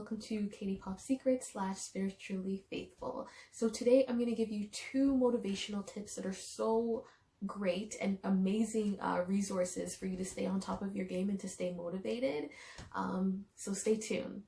welcome to Katie Pop Secrets / Spiritually Faithful. So today I'm going to give you 2 motivational tips that are so great and amazing resources for you to stay on top of your game and to stay motivated. So stay tuned.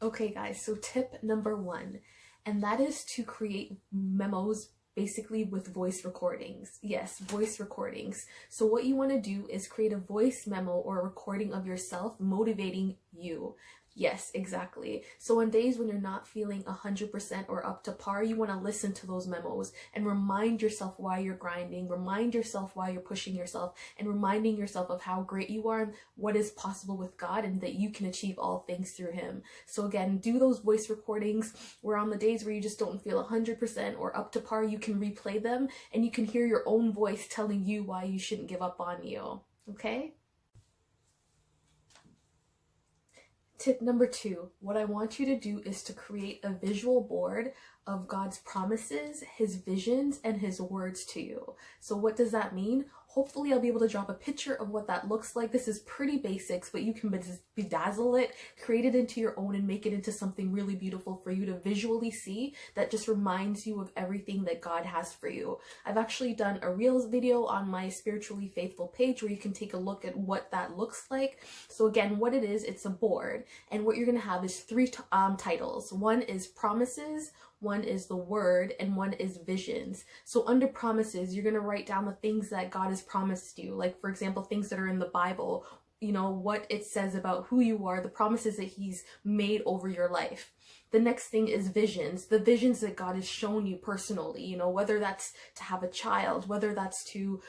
Okay guys, so tip number 1, and that is to create memos basically with voice recordings. Yes, voice recordings. So what you want to do is create a voice memo or a recording of yourself motivating you. Yes, exactly. So on days when you're not feeling 100% or up to par, you want to listen to those memos and remind yourself why you're grinding, remind yourself why you're pushing yourself, and reminding yourself of how great you are and what is possible with God and that you can achieve all things through Him. So again, do those voice recordings where on the days where you just don't feel 100% or up to par, you can replay them and you can hear your own voice telling you why you shouldn't give up on you. Okay? Tip number 2, what I want you to do is to create a visual board of God's promises, His visions, and His words to you. So what does that mean? Hopefully I'll be able to drop a picture of what that looks like. This is pretty basics, but you can bedazzle it, create it into your own, and make it into something really beautiful for you to visually see that just reminds you of everything that God has for you. I've actually done a Reels video on my Spiritually Faithful page where you can take a look at what that looks like. So again, what it is, it's a board, and what you're going to have is 3 titles. One is promises, one is the word, and one is visions. So under promises, you're going to write down the things that God has promised you. Like, for example, things that are in the Bible, you know, what it says about who you are, the promises that He's made over your life. The next thing is visions, the visions that God has shown you personally, you know, whether that's to have a child, whether that's to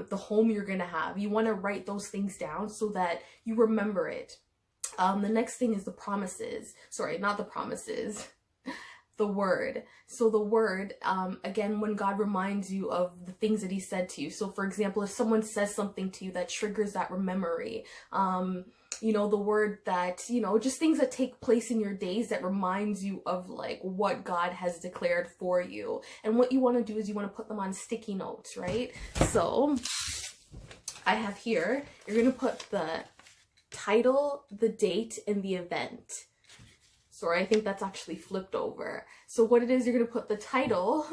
the home you're going to have. You want to write those things down so that you remember it. The next thing is the promises. Sorry, not the promises. The word. So the word, again, when God reminds you of the things that He said to you. So for example, if someone says something to you that triggers that memory, you know, the word that, you know, just things that take place in your days that reminds you of like what God has declared for you. And what you want to do is you want to put them on sticky notes, right? So I have here, you're going to put the title, the date, and the event. Sorry, I think that's actually flipped over. So what it is, you're going to put the title.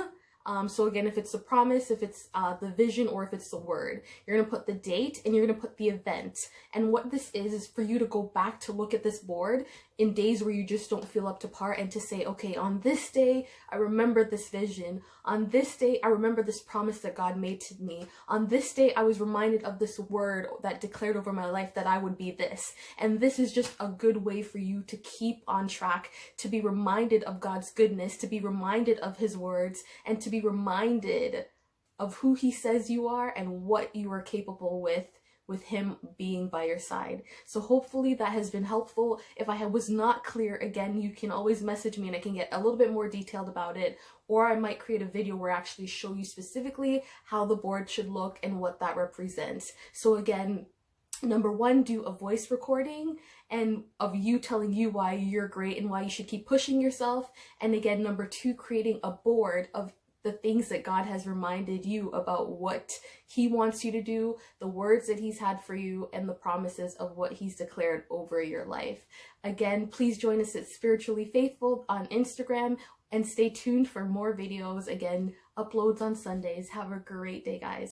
So again, if it's the promise, if it's the vision, or if it's the word, you're going to put the date and you're going to put the event. And what this is for you to go back to look at this board in days where you just don't feel up to par and to say, okay, on this day, I remember this vision. On this day, I remember this promise that God made to me. On this day, I was reminded of this word that declared over my life that I would be this. And this is just a good way for you to keep on track, to be reminded of God's goodness, to be reminded of His words, and to be reminded of who He says you are and what you are capable with Him being by your side. So hopefully that has been helpful. If I was not clear, again, you can always message me and I can get a little bit more detailed about it, or I might create a video where I actually show you specifically how the board should look and what that represents. So again, number 1, do a voice recording and of you telling you why you're great and why you should keep pushing yourself. And again, number 2, creating a board of the things that God has reminded you about what He wants you to do, the words that He's had for you, and the promises of what He's declared over your life. Again, please join us at Spiritually Faithful on Instagram and stay tuned for more videos. Again, uploads on Sundays. Have a great day, guys.